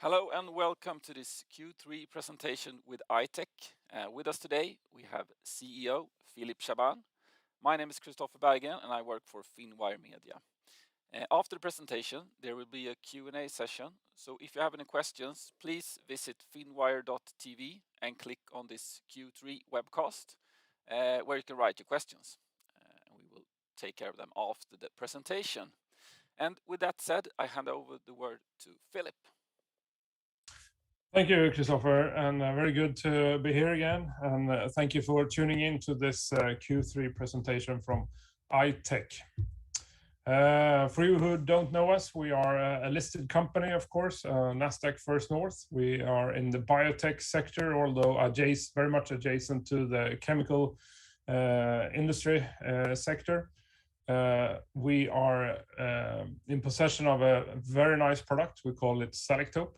Hello and welcome to this Q3 presentation with I-Tech. With us today we have CEO Philip Chaabane. My name is Christopher Bergen and I work for Finwire Media. After the presentation there will be a Q&A session, so if you have any questions please visit Finwire.tv and click on this Q3 webcast where you can write your questions. We will take care of them after the presentation. And with that said, I hand over the word to Philip. Thank you, Christopher, and very good to be here again. And thank you for tuning in to this Q3 presentation from I-Tech. For you who don't know us, we are a listed company, of course, Nasdaq First North. We are in the biotech sector, although very much adjacent to the chemical industry sector. We are in possession of a very nice product. We call it Selektope,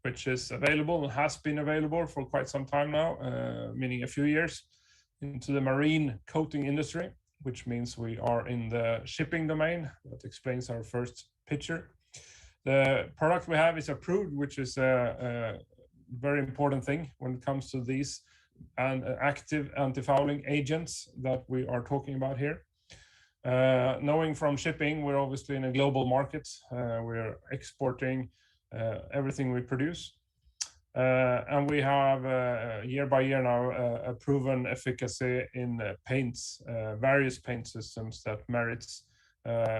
which is available and has been available for quite some time now, meaning a few years, into the marine coating industry, which means we are in the shipping domain. That explains our first picture. The product we have is approved, which is a very important thing when it comes to these active anti-fouling agents that we are talking about here. Knowing from shipping, we're obviously in a global market. We're exporting everything we produce, and we have year by year now a proven efficacy in paints, various paint systems that merits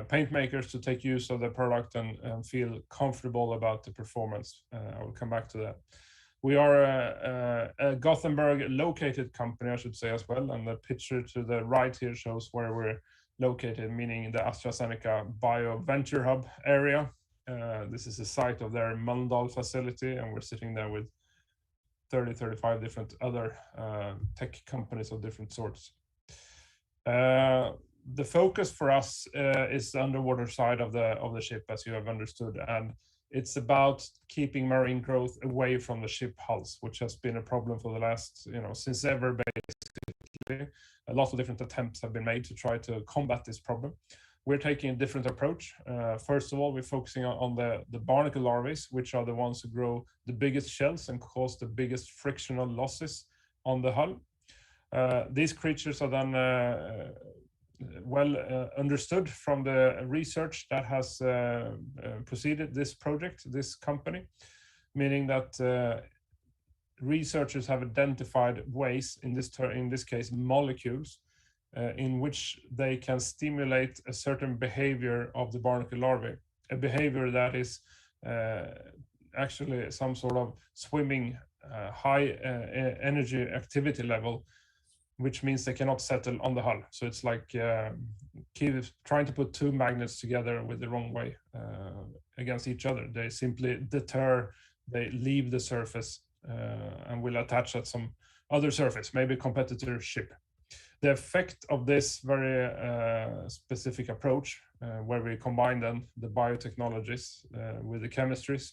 paint makers to take use of the product and feel comfortable about the performance. I will come back to that. We are a Gothenburg located company, I should say as well, and the picture to the right here shows where we're located, meaning the AstraZeneca Bio Venture Hub area. This is the site of their Mölndal facility, and we're sitting there with 35 different other tech companies of different sorts. The focus for us is the underwater side of the ship, as you have understood, and it's about keeping marine growth away from the ship hulls, which has been a problem for the last, since ever, basically. A lot of different attempts have been made to try to combat this problem. We're taking a different approach. First of all, we're focusing on the barnacle larvae, which are the ones who grow the biggest shells and cause the biggest frictional losses on the hull. These creatures are then well understood from the research that has preceded this project, this company, meaning that researchers have identified ways, in this case molecules, in which they can stimulate a certain behavior of the barnacle larvae, a behavior that is actually some sort of swimming high energy activity level, which means they cannot settle on the hull. So it's like trying to put two magnets together with the wrong way against each other. They simply deter, they leave the surface and will attach at some other surface, maybe a competitor ship. The effect of this very specific approach, where we combine then the biotechnologies with the chemistries,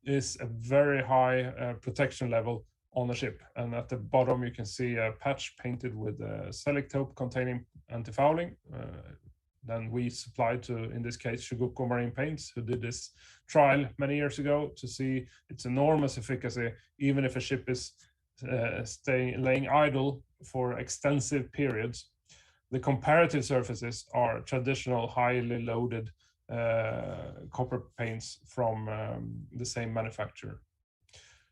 is a very high protection level on the ship. And at the bottom you can see a patch painted with Selektope containing anti-fouling. Then we supplied to, in this case, Chugoku Marine Paints, who did this trial many years ago to see its enormous efficacy, even if a ship is laying idle for extensive periods. The comparative surfaces are traditional highly loaded copper paints from the same manufacturer.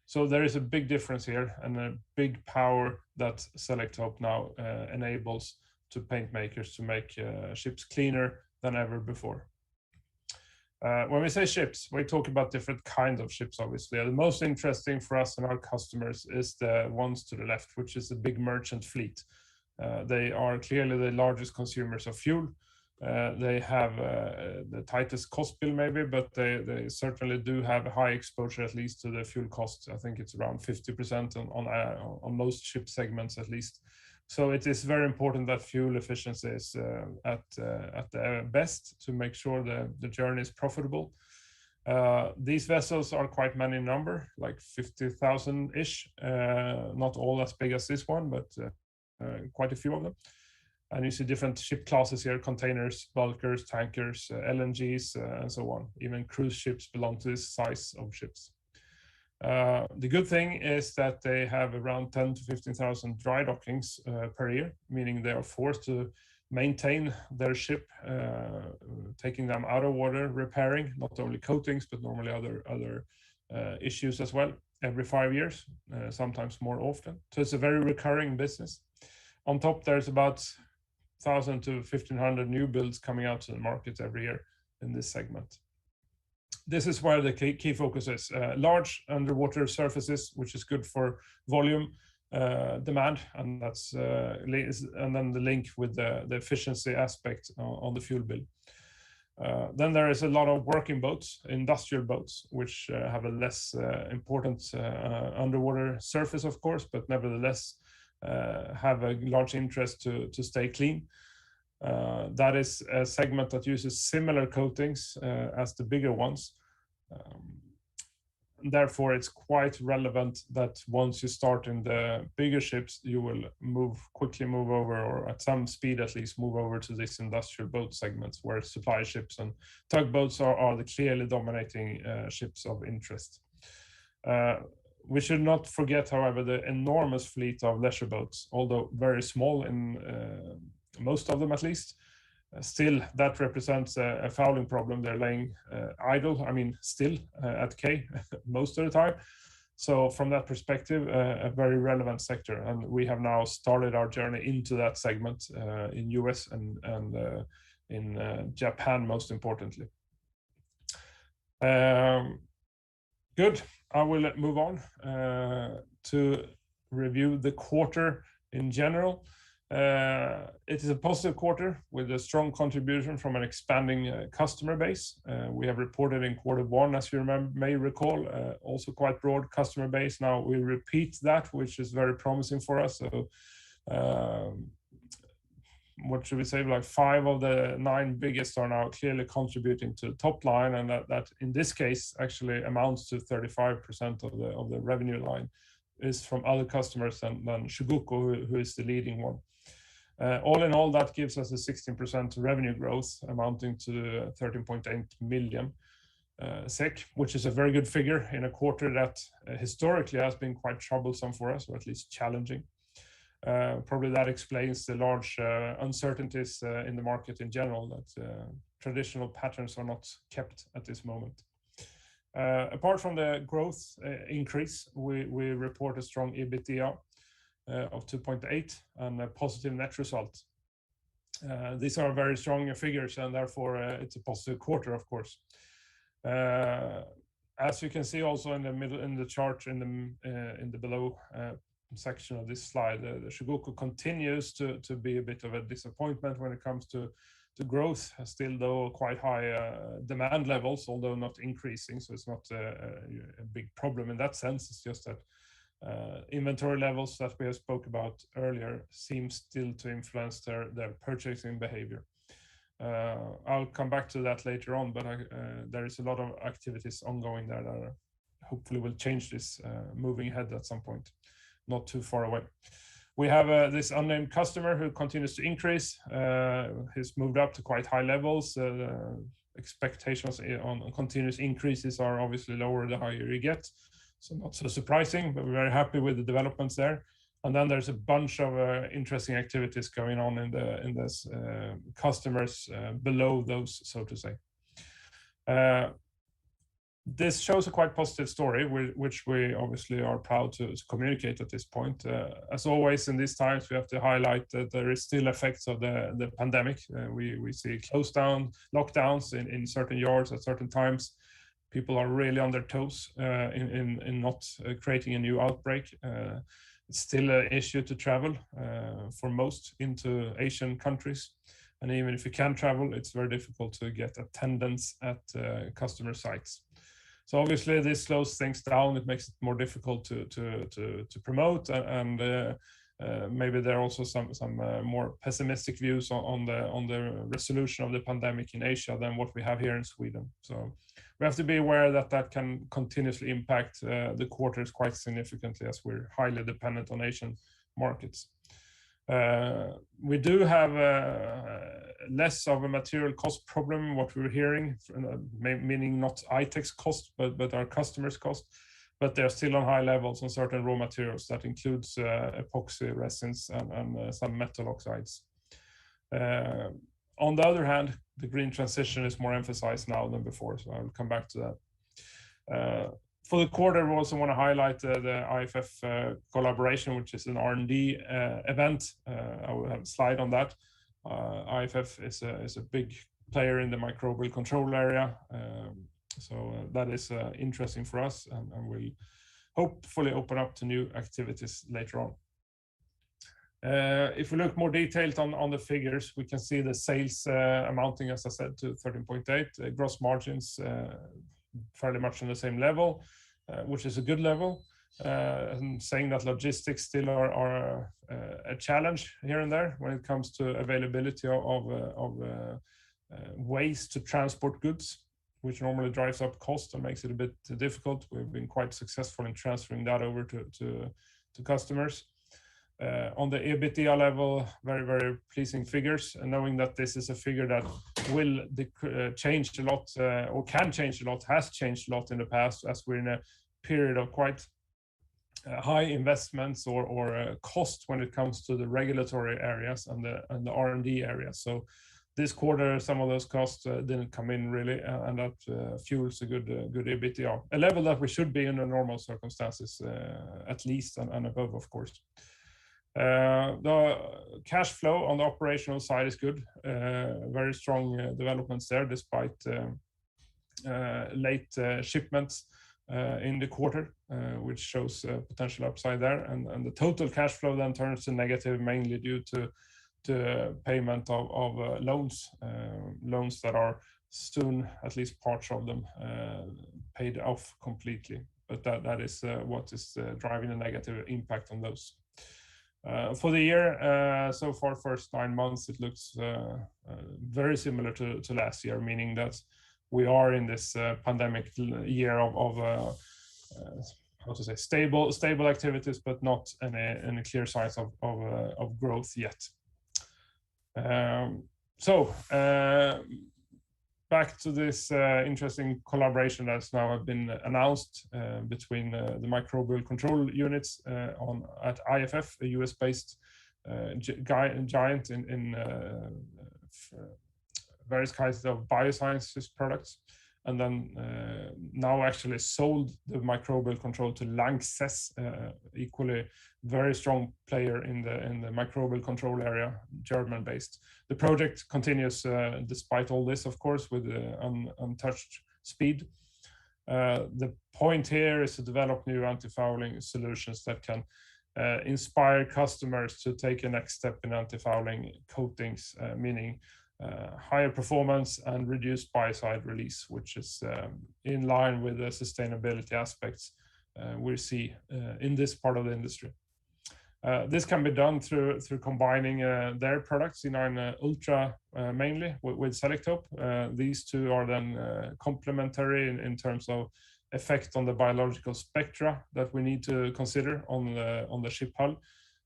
So there is a big difference here and a big power that Selektope now enables to paint makers to make ships cleaner than ever before. When we say ships, we talk about different kinds of ships, obviously. The most interesting for us and our customers is the ones to the left, which is the big merchant fleet. They are clearly the largest consumers of fuel. They have the tightest cost bill maybe, but they certainly do have a high exposure, at least to the fuel costs. I think it's around 50% on most ship segments at least. So it is very important that fuel efficiency is at the best to make sure the journey is profitable. These vessels are quite many in number, like 50,000-ish, not all as big as this one, but quite a few of them. And you see different ship classes here: containers, bulkers, tankers, LNGs, and so on. Even cruise ships belong to this size of ships. The good thing is that they have around 10 to 15,000 dry dockings per year, meaning they are forced to maintain their ship, taking them out of water, repairing not only coatings but normally other issues as well every 5 years, sometimes more often. So it's a very recurring business. On top, there's about 1,000 to 1,500 new builds coming out to the market every year in this segment. This is where the key focus is. Large underwater surfaces, which is good for volume demand, and that's and then the link with the efficiency aspect on the fuel bill. Then there is a lot of working boats, industrial boats, which have a less important underwater surface, of course, but nevertheless have a large interest to stay clean. That is a segment that uses similar coatings as the bigger ones. Therefore, it's quite relevant that once you start in the bigger ships, you will quickly move over, or at some speed at least, move over to these industrial boat segments where supply ships and tugboats are the clearly dominating ships of interest. We should not forget, however, the enormous fleet of leisure boats, although very small in most of them at least. Still, that represents a fouling problem. They're laying idle, still at quay most of the time. So from that perspective, a very relevant sector. And we have now started our journey into that segment in US and in Japan, most importantly. Good. I will move on to review the quarter in general. It is a positive quarter with a strong contribution from an expanding customer base. We have reported in Q1, as you may recall, also quite broad customer base. Now we repeat that, which is very promising for us. So, what should we say? Like 5 of the 9 biggest are now clearly contributing to the top line, and that in this case actually amounts to 35% of the revenue line is from other customers than Chugoku, who is the leading one. All in all, that gives us a 16% revenue growth amounting to 13.8 million SEK, which is a very good figure in a quarter that historically has been quite troublesome for us, or at least challenging. Probably that explains the large uncertainties in the market in general, that traditional patterns are not kept at this moment. Apart from the growth increase, we report a strong EBITDA of 2.8 and a positive net result. These are very strong figures, and therefore it's a positive quarter, of course. As you can see also in the middle, in the chart in the below section of this slide, the Chugoku continues to be a bit of a disappointment when it comes to growth, still though quite high demand levels, although not increasing. So it's not a big problem in that sense. It's just that inventory levels that we have spoke about earlier seem still to influence their purchasing behavior. I'll come back to that later on, but there is a lot of activities ongoing there that hopefully will change this moving ahead at some point, not too far away. We have this unnamed customer who continues to increase. He's moved up to quite high levels. Expectations on continuous increases are obviously lower the higher you get. So not so surprising, but we're very happy with the developments there. And then there's a bunch of interesting activities going on in this customers below those, so to say. This shows a quite positive story, which we obviously are proud to communicate at this point. As always in these times, we have to highlight that there is still effects of the pandemic. We see lockdowns in certain yards at certain times. People are really on their toes in not creating a new outbreak. It's still an issue to travel for most into Asian countries. And even if you can travel, it's very difficult to get attendance at customer sites. So obviously this slows things down. It makes it more difficult to promote, and maybe there are also some more pessimistic views on the resolution of the pandemic in Asia than what we have here in Sweden. So we have to be aware that can continuously impact the quarters quite significantly, as we're highly dependent on Asian markets. We do have less of a material cost problem, what we're hearing, meaning not I-Tech's cost, but our customers' cost. but they're still on high levels on certain raw materials. That includes epoxy resins and some metal oxides. On the other hand, the green transition is more emphasized now than before, so I will come back to that. For the quarter, we also want to highlight the IFF Collaboration, which is an R&D event. I will have a slide on that. IFF is a big player in the microbial control area, so that is interesting for us, and will hopefully open up to new activities later on. If we look more detailed on the figures, we can see the sales amounting, as I said, to 13.8, gross margins fairly much on the same level, which is a good level. And saying that logistics still are a challenge here and there when it comes to availability of ways to transport goods, which normally drives up cost and makes it a bit difficult. We've been quite successful in transferring that over to customers. On the EBITDA level, very, very pleasing figures, and knowing that this is a figure that will change a lot, or can change a lot, has changed a lot in the past, as we're in a period of quite high investments or cost when it comes to the regulatory areas and the R&D areas. So this quarter, some of those costs didn't come in really, and that fuels a good EBITDA, a level that we should be in the normal circumstances, at least, and above, of course. The cash flow on the operational side is good. Very strong developments there, despite late shipments in the quarter, which shows potential upside there. And the total cash flow then turns to negative, mainly due to payment of loans that are soon, at least parts of them, paid off completely. But that is what is driving a negative impact on those. For the year, so far, first 9 months, it looks very similar to last year, meaning that we are in this pandemic year of how to say, stable activities, but not any clear signs of growth yet. Back to this interesting collaboration that's now been announced between the microbial control units at IFF, a US-based giant in various kinds of biosciences products, and then now actually sold the microbial control to Lanxess, equally very strong player in the microbial control area, German-based. The project continues despite all this, of course, with untouched speed. The point here is to develop new anti-fouling solutions that can inspire customers to take a next step in anti-fouling coatings, meaning higher performance and reduced biocide release, which is in line with the sustainability aspects we see in this part of the industry. This can be done through combining their products, C9 Ultra mainly, with Selektope. These two are then complementary in terms of effect on the biological spectra that we need to consider on the ship hull.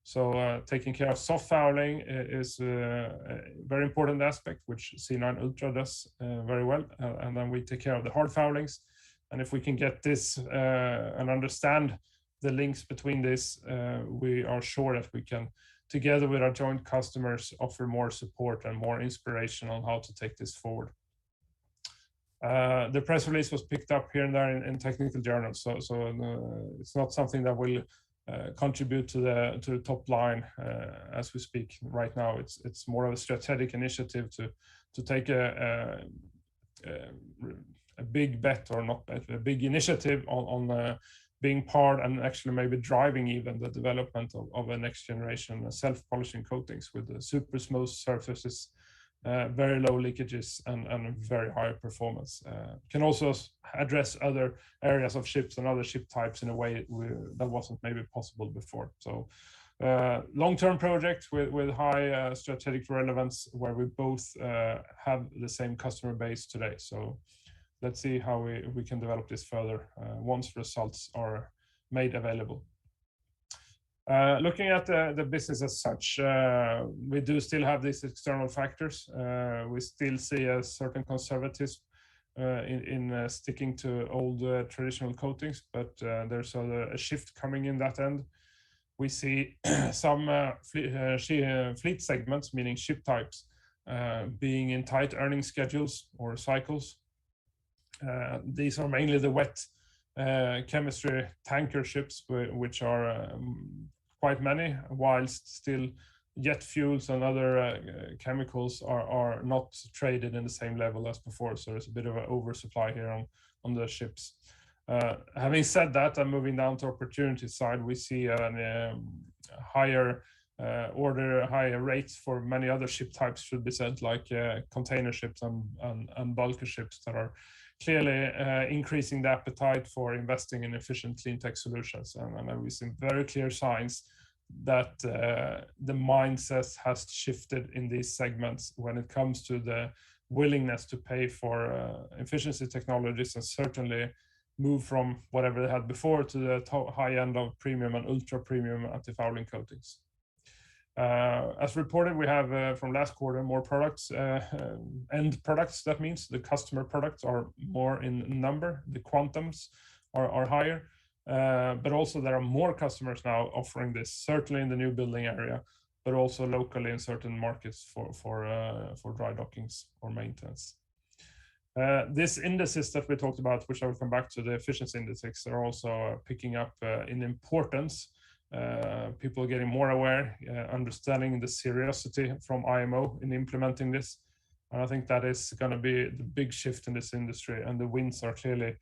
So taking care of soft fouling is a very important aspect, which C9 Ultra does very well. And then we take care of the hard foulings. And if we can get this and understand the links between this, we are sure that we can, together with our joint customers, offer more support and more inspiration on how to take this forward. The press release was picked up here and there in technical journals, so it's not something that will contribute to the top line as we speak right now. It's more of a strategic initiative to take a big bet, or not bet, a big initiative on being part and actually maybe driving even the development of a next generation self-polishing coatings with the super smooth surfaces, very low leakages, and very high performance. Can also address other areas of ships and other ship types in a way that wasn't maybe possible before. So long-term project with high strategic relevance, where we both have the same customer base today. So let's see how we can develop this further once results are made available. Looking at the business as such, we do still have these external factors. We still see a certain conservatism in sticking to old traditional coatings, but there's a shift coming in that end. We see some fleet segments, meaning ship types, being in tight earning schedules or cycles. These are mainly the wet chemistry tanker ships, which are quite many, whilst still jet fuels and other chemicals are not traded in the same level as before. So there's a bit of an oversupply here on the ships. Having said that, and moving down to opportunity side, we see a higher higher rates for many other ship types, should be said, like container ships and bulker ships that are clearly increasing the appetite for investing in efficient clean tech solutions. And we see very clear signs that the mindset has shifted in these segments when it comes to the willingness to pay for efficiency technologies, and certainly move from whatever they had before to the high end of premium and ultra premium anti-fouling coatings. As reported, we have from last quarter more products, end products. That means the customer products are more in number, the quantums are higher, but also there are more customers now offering this, certainly in the new building area, but also locally in certain markets for dry dockings or maintenance. This indices that we talked about, which I will come back to, the efficiency indices, are also picking up in importance. People are getting more aware, understanding the seriousity from IMO in implementing this. And I think that is going to be the big shift in this industry, and the winds are clearly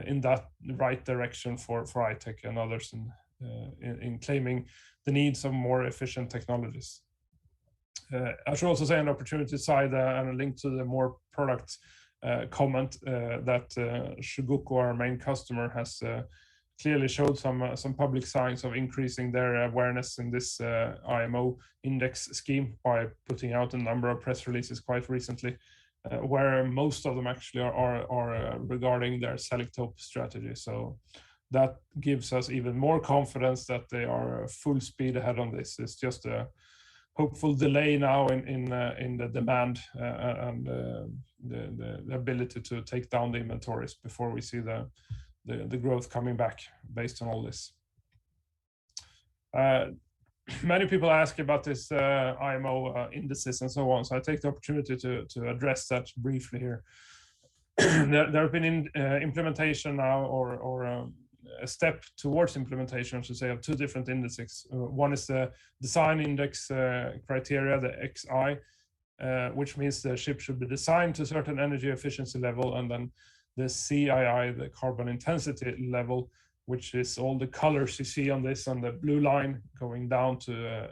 in that right direction for I-Tech and others in claiming the needs of more efficient technologies. I should also say on the opportunity side, and a link to the more product comment, that Chugoku, our main customer, has clearly showed some public signs of increasing their awareness in this IMO index scheme by putting out a number of press releases quite recently, where most of them actually are regarding their Selektope strategy. So that gives us even more confidence that they are full speed ahead on this. It's just a hopeful delay now in the demand and the ability to take down the inventories before we see the growth coming back based on all this. Many people ask about this IMO indices and so on, so I take the opportunity to address that briefly here. There have been implementation now, or a step towards implementation, I should say, of two different indices. One is the design index criteria, the XI, which means the ship should be designed to a certain energy efficiency level, and then the CII, the carbon intensity level, which is all the colors you see on this, on the blue line going down to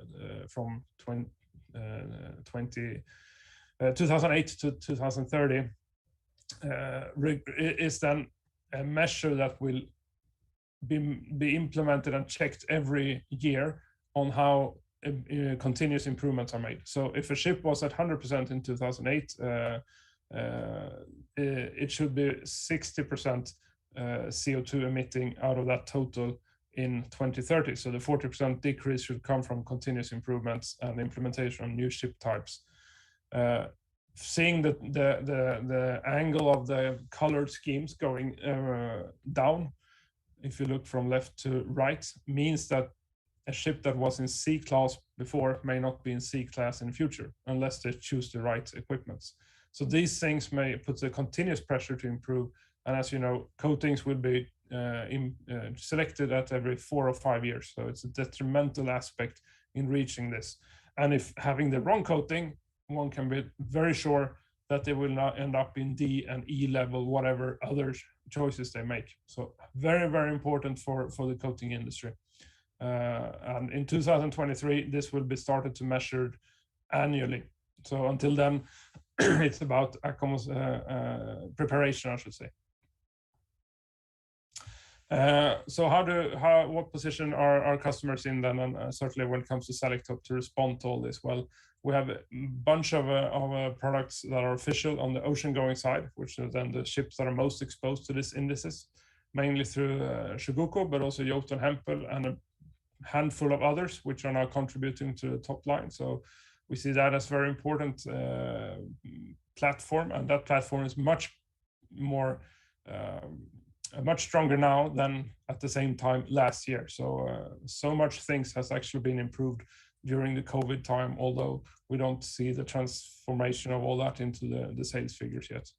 from 2008 to 2030, is then a measure that will be implemented and checked every year on how continuous improvements are made. So if a ship was at 100% in 2008, it should be 60% CO2 emitting out of that total in 2030. So the 40% decrease should come from continuous improvements and implementation of new ship types. Seeing the angle of the colored schemes going down, if you look from left to right, means that a ship that was in C class before may not be in C class in the future unless they choose the right equipments. So these things may put a continuous pressure to improve. And as you know, coatings will be selected at every 4 or 5 years. So it's a detrimental aspect in reaching this. And if having the wrong coating, one can be very sure that they will not end up in D and E level, whatever other choices they make. So very, very important for the coating industry. And in 2023, this will be started to measured annually. So until then, it's about preparation, I should say. So what position are our customers in then, and certainly when it comes to Selektope to respond to all this? Well, we have a bunch of products that are official on the ocean-going side, which are then the ships that are most exposed to these indices, mainly through Chugoku, but also Jotun Hempel and a handful of others, which are now contributing to the top line. So we see that as very important platform, and that platform is much more much stronger now than at the same time last year. So much things has actually been improved during the COVID time, although we don't see the transformation of all that into the sales figures yet.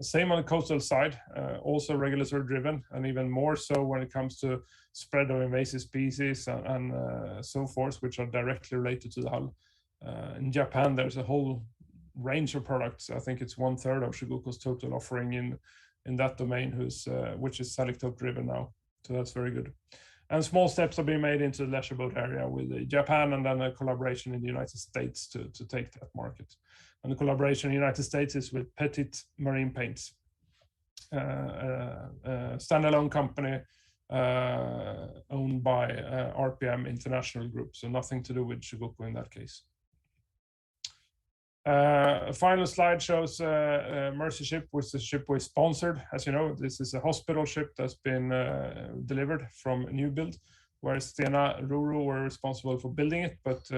Same on the coastal side, also regulatory driven, and even more so when it comes to spread of invasive species and so forth, which are directly related to the hull. In Japan, there's a whole range of products. I think it's 1/3 of Chugoku's total offering in that domain, which is Selektope driven now. So that's very good. And small steps are being made into the leisure boat area with Japan, and then a collaboration in the United States to take that market. And the collaboration in the United States is with Petit Marine Paints, a standalone company owned by RPM International Group, so nothing to do with Chugoku in that case. Final slide shows Mercy Ship, which the ship was sponsored. As you know, this is a hospital ship that's been delivered from New Build, where Stena Roro were responsible for building it, but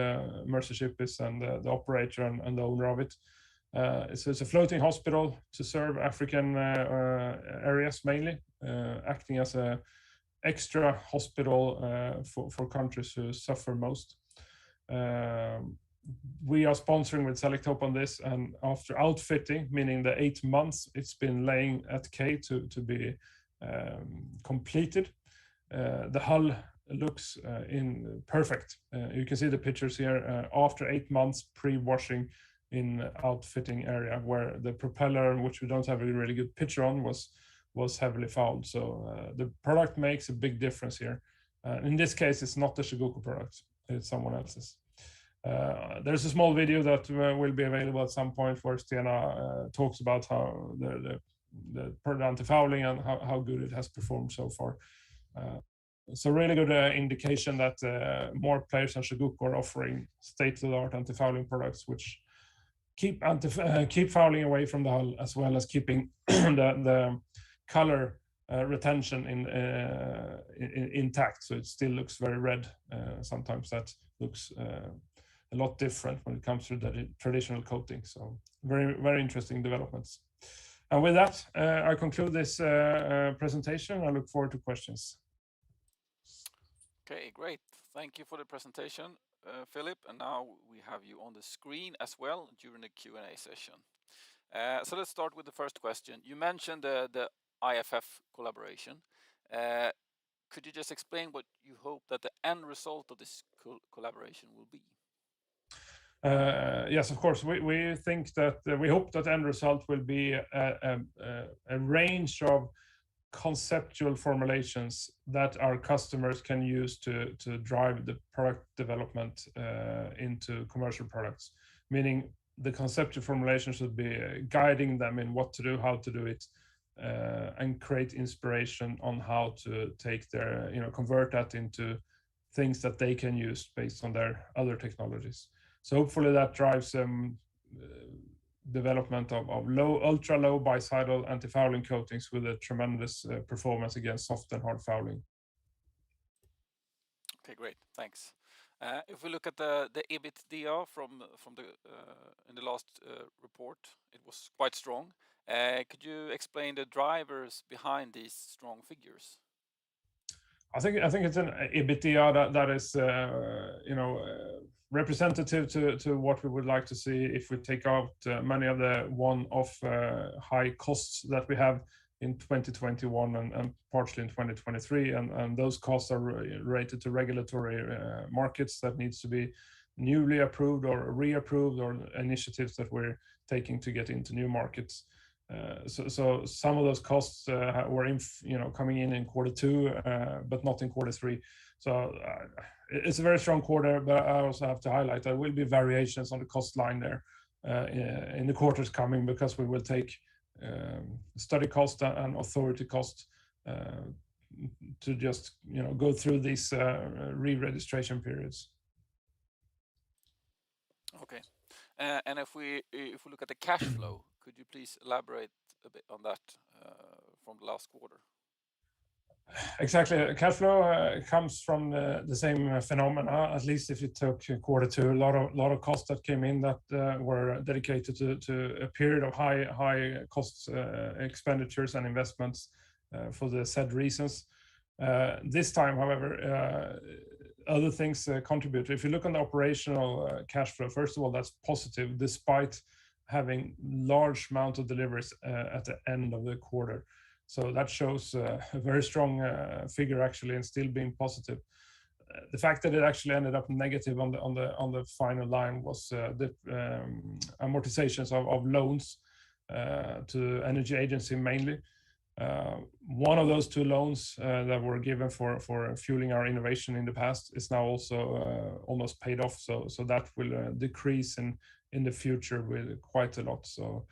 Mercy Ship is the operator and the owner of it. So it's a floating hospital to serve African areas mainly, acting as a extra hospital for countries who suffer most. We are sponsoring with Selektope on this, and after outfitting, meaning the 8 months it's been laying at quay to be completed, the hull looks in perfect. You can see the pictures here after 8 months pre-washing in outfitting area, where the propeller, which we don't have a really good picture on, was heavily fouled. So the product makes a big difference here. In this case, it's not the Chugoku product, it's someone else's. There's a small video that will be available at some point where Stena talks about how the anti-fouling and how good it has performed so far. It's a really good indication that more players than Chugoku are offering state-of-the-art anti-fouling products, which keep fouling away from the hull, as well as keeping the color retention intact, so it still looks very red. Sometimes that looks a lot different when it comes to the traditional coating. So very, very interesting developments. And with that, I conclude this presentation. I look forward to questions. Okay, great. Thank you for the presentation, Philip. And now we have you on the screen as well during the Q&A session. So let's start with the first question. You mentioned the IFF collaboration. Could you just explain what you hope that the end result of this collaboration will be? Yes, of course. We think that we hope that the end result will be a range of conceptual formulations that our customers can use to drive the product development into commercial products. Meaning the conceptual formulation should be guiding them in what to do, how to do it, and create inspiration on how to take their, convert that into things that they can use based on their other technologies. So hopefully that drives development of ultra low bicidal anti-fouling coatings with a tremendous performance against soft and hard fouling. Okay, great, thanks. If we look at the EBITDA from the in the last report, it was quite strong. Could you explain the drivers behind these strong figures? I think it's an EBITDA that is representative to what we would like to see if we take out many of the one-off high costs that we have in 2021 and partially in 2023, and those costs are related to regulatory markets that needs to be newly approved or reapproved, or initiatives that we're taking to get into new markets. So some of those costs were coming in Q2, but not in Q3. So it's a very strong quarter, but I also have to highlight there will be variations on the cost line there in the quarters coming, because we will take study cost and authority cost to just go through these re-registration periods. Okay, and if we look at the cash flow, could you please elaborate a bit on that from the last quarter? Exactly. Cash flow comes from the same phenomena. At least if you took Q2, a lot of costs that came in that were dedicated to a period of high cost expenditures and investments for the said reasons. This time, however, other things contribute. If you look on the operational cash flow, first of all, that's positive despite having large amount of deliveries at the end of the quarter. So that shows a very strong figure actually, and still being positive. The fact that it actually ended up negative on the final line was the amortizations of loans to energy agency mainly. One of those two loans that were given for fueling our innovation in the past is now also almost paid off. So that will decrease in the future with quite a lot. So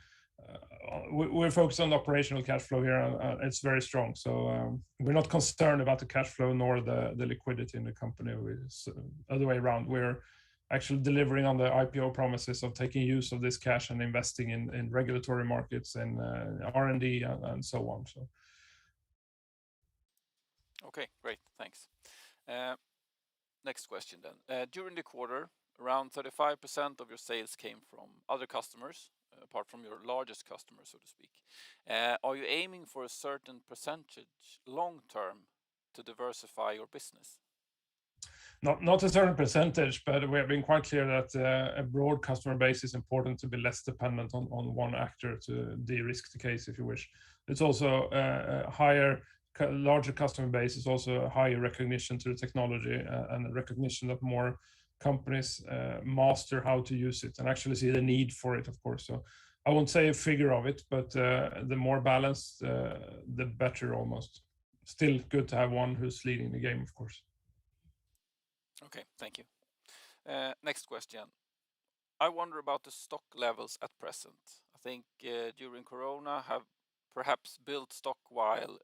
we're focused on the operational cash flow here, and it's very strong. So we're not concerned about the cash flow nor the liquidity in the company. It's other way around. We're actually delivering on the IPO promises of taking use of this cash and investing in regulatory markets and R&D and so on. So. Okay, great, thanks. Next question then. During the quarter, around 35% of your sales came from other customers, apart from your largest customer, so to speak. Are you aiming for a certain percentage long term to diversify your business? Not a certain percentage, but we have been quite clear that a broad customer base is important to be less dependent on one actor to de-risk the case, if you wish. It's also a larger customer base is also a higher recognition to the technology and a recognition that more companies master how to use it and actually see the need for it, of course. So I won't say a figure of it, but the more balanced, the better almost. Still good to have one who's leading the game, of course. Okay, thank you. Next question. I wonder about the stock levels at present. I think during Corona have perhaps built stock while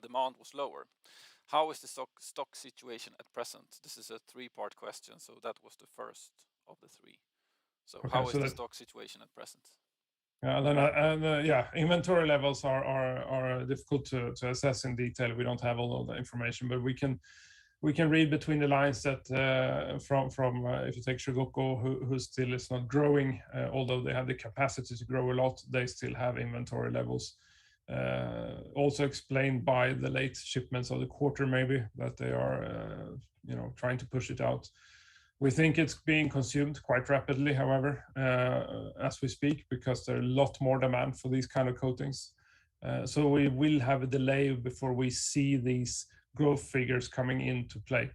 demand was lower. How is the stock situation at present? This is a three-part question, so that was the first of the three. So okay, how is the stock situation at present? Inventory levels are difficult to assess in detail. We don't have all of the information, but we can read between the lines that from if you take Shikoku, who still is not growing, although they have the capacity to grow a lot, they still have inventory levels. Also explained by the late shipments of the quarter, maybe that they are trying to push it out. We think it's being consumed quite rapidly, however, as we speak, because there's a lot more demand for these kind of coatings. So we will have a delay before we see these growth figures coming into play.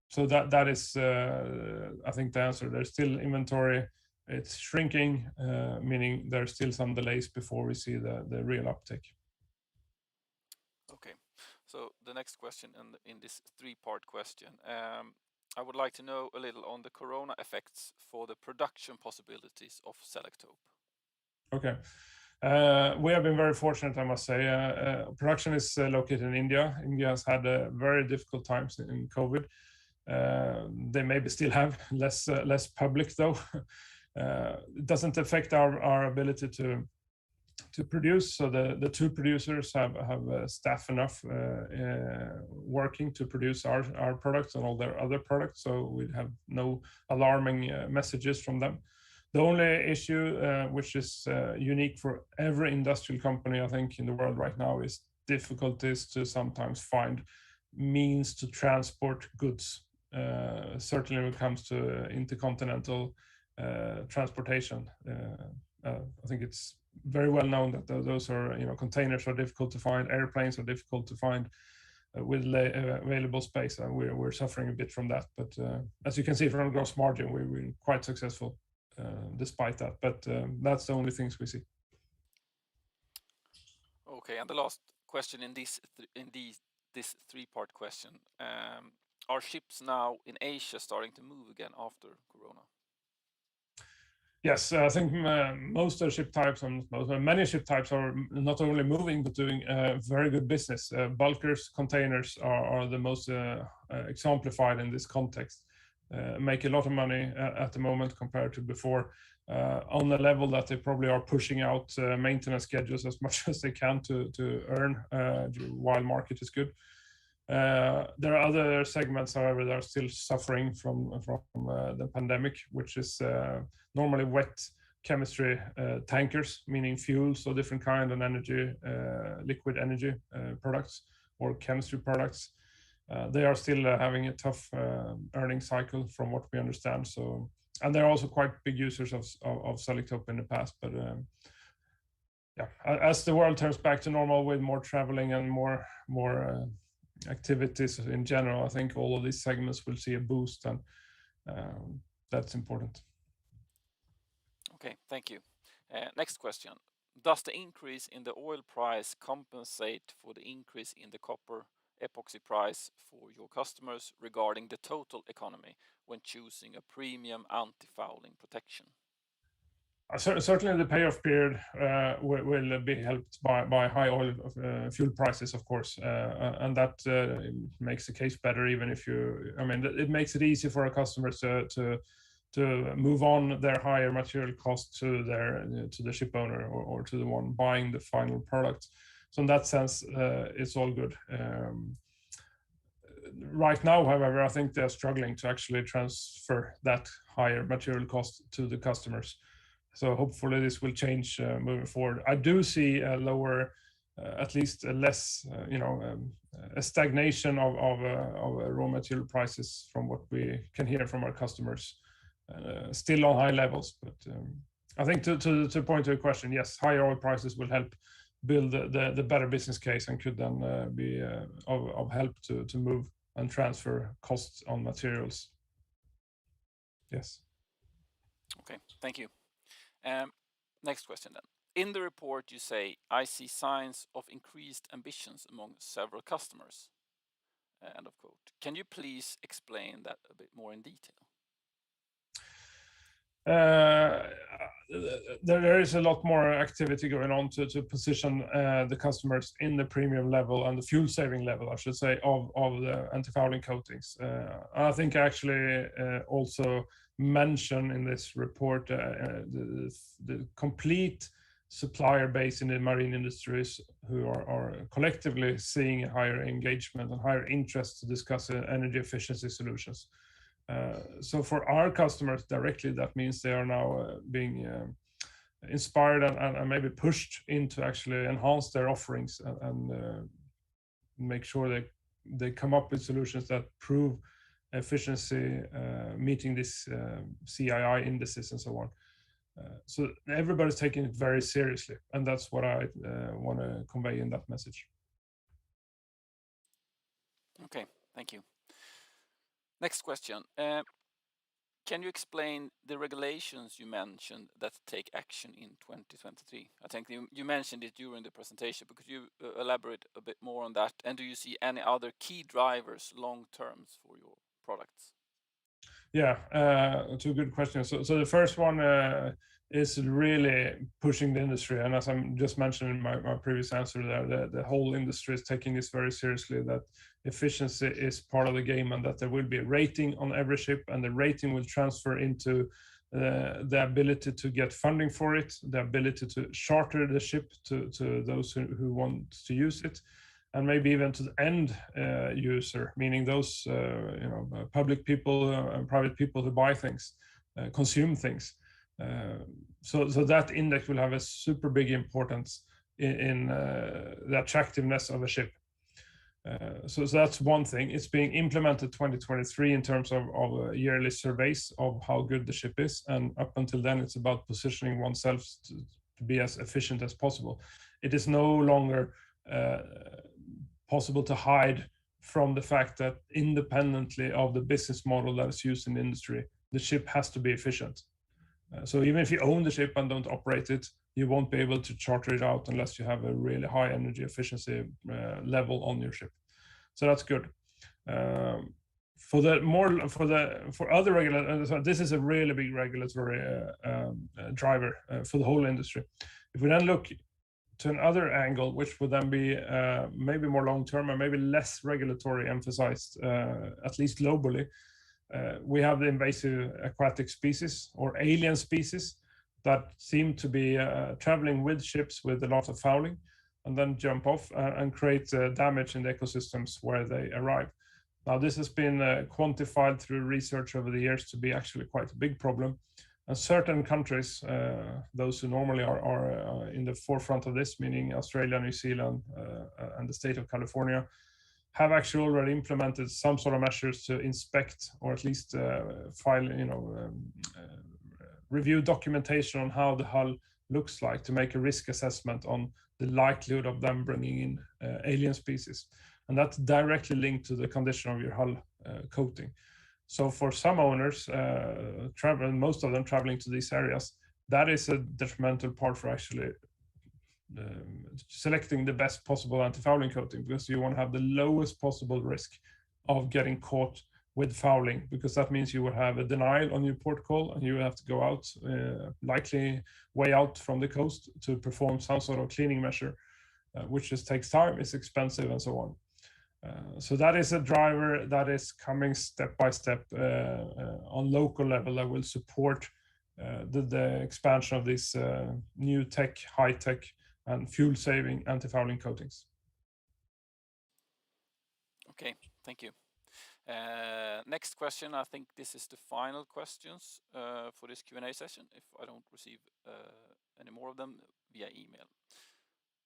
So that is, I think, the answer. There's still inventory. It's shrinking, meaning there's still some delays before we see the real uptake. Okay, so the next question in this three-part question, I would like to know a little on the Corona effects for the production possibilities of Selektope. Okay. We have been very fortunate, I must say. Production is located in India. India has had very difficult times in COVID. They maybe still have less public though. It doesn't affect our ability to produce. So the two producers have staff enough working to produce our products and all their other products. So we have no alarming messages from them. The only issue, which is unique for every industrial company, I think, in the world right now, is difficulties to sometimes find means to transport goods. Certainly when it comes to intercontinental transportation. I think it's very well known that those are, containers are difficult to find, airplanes are difficult to find with available space, and we're suffering a bit from that. But as you can see from gross margin, we're quite successful despite that. But that's the only things we see. Okay, and the last question in this three-part question: are ships now in Asia starting to move again after Corona? Yes, I think most of the ship types, many ship types are not only moving but doing very good business. Bulkers, containers are the most exemplified in this context. Make a lot of money at the moment compared to before. on the level that they probably are pushing out maintenance schedules as much as they can to earn while market is good. There are other segments, however, that are still suffering from the pandemic, which is normally wet chemistry tankers, meaning fuels or different kind of energy, liquid energy products or chemistry products. They are still having a tough earning cycle from what we understand. So, and they're also quite big users of Selektope in the past. But yeah, as the world turns back to normal with more traveling and more activities in general, I think all of these segments will see a boost, and that's important. Okay, thank you. Next question. Does the increase in the oil price compensate for the increase in the copper epoxy price for your customers regarding the total economy when choosing a premium anti-fouling protection? Certainly the payoff period will be helped by high oil fuel prices, of course, and that makes the case better. Even if it makes it easy for our customers to move on their higher material cost to the ship owner or to the one buying the final product. So in that sense, it's all good. Right now, however, I think they're struggling to actually transfer that higher material cost to the customers. So hopefully this will change moving forward. I do see a lower, at least a less, a stagnation of raw material prices from what we can hear from our customers. Still on high levels, but I think to point to your question, yes, higher oil prices will help build the better business case and could then be of help to move and transfer costs on materials. Yes. Okay, thank you. Next question then. In the report you say, I see signs of increased ambitions among several customers. End of quote. Can you please explain that a bit more in detail? There is a lot more activity going on to position the customers in the premium level and the fuel saving level, I should say, of the anti-fouling coatings. I think I actually also mention in this report the complete supplier base in the marine industries who are collectively seeing a higher engagement and higher interest to discuss energy efficiency solutions. So for our customers directly, that means they are now being inspired and maybe pushed into actually enhance their offerings and make sure they come up with solutions that prove efficiency, meeting this CII indices and so on. So everybody's taking it very seriously, and that's what I want to convey in that message. Okay, thank you. Next question. Can you explain the regulations you mentioned that take action in 2023? I think you mentioned it during the presentation, but could you elaborate a bit more on that? And do you see any other key drivers long term for your products? Yeah, two good questions. So the first one is really pushing the industry, and as I just mentioned in my previous answer there, the whole industry is taking this very seriously, that efficiency is part of the game and that there will be a rating on every ship, and the rating will transfer into the ability to get funding for it, the ability to charter the ship to those who want to use it, and maybe even to the end user, meaning those public people and private people who buy things, consume things. So that index will have a super big importance in the attractiveness of a ship. So that's one thing. It's being implemented 2023 in terms of yearly surveys of how good the ship is, and up until then it's about positioning oneself to be as efficient as possible. It is no longer possible to hide from the fact that independently of the business model that is used in the industry, the ship has to be efficient. So even if you own the ship and don't operate it, you won't be able to charter it out unless you have a really high energy efficiency level on your ship. So that's good. For other regulators, this is a really big regulatory driver for the whole industry. If we then look to another angle, which would then be maybe more long-term and maybe less regulatory emphasized, at least globally, we have the invasive aquatic species or alien species. that seem to be traveling with ships with a lot of fouling, and then jump off and create damage in the ecosystems where they arrive. Now, this has been quantified through research over the years to be actually quite a big problem. And certain countries, those who normally are in the forefront of this, meaning Australia, New Zealand, and the state of California, have actually already implemented some sort of measures to inspect, or at least review documentation on how the hull looks like, to make a risk assessment on the likelihood of them bringing in alien species. And that's directly linked to the condition of your hull coating. So for some owners, most of them traveling to these areas, that is a detrimental part for actually selecting the best possible anti-fouling coating, because you want to have the lowest possible risk of getting caught with fouling, because that means you will have a denial on your port call, and you will have to go out, likely way out from the coast, to perform some sort of cleaning measure, which just takes time, is expensive, and so on. So that is a driver that is coming step by step on local level that will support the expansion of these new tech, high tech, and fuel-saving anti-fouling coatings. Okay, thank you. Next question, I think this is the final questions for this Q&A session, if I don't receive any more of them via email.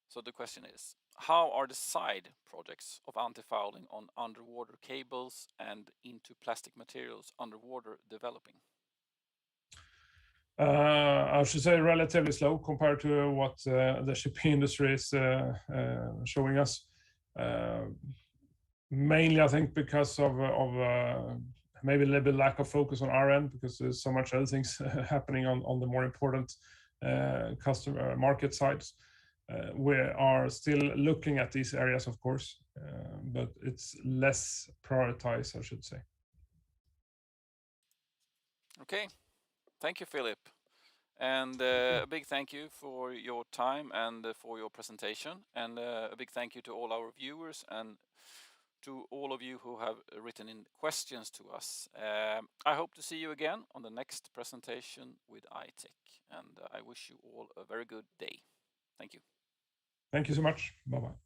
So the question is, how are the side projects of anti-fouling on underwater cables and into plastic materials underwater developing? I should say relatively slow compared to what the shipping industry is showing us. Mainly, I think, because of maybe a little bit lack of focus on our end, because there's so much other things happening on the more important customer market sides. We are still looking at these areas, of course, but it's less prioritized, I should say. Okay, thank you, Philip. And a big thank you for your time and for your presentation. And a big thank you to all our viewers and to all of you who have written in questions to us. I hope to see you again on the next presentation with I-Tech. And I wish you all a very good day. Thank you. Thank you so much. Bye-bye.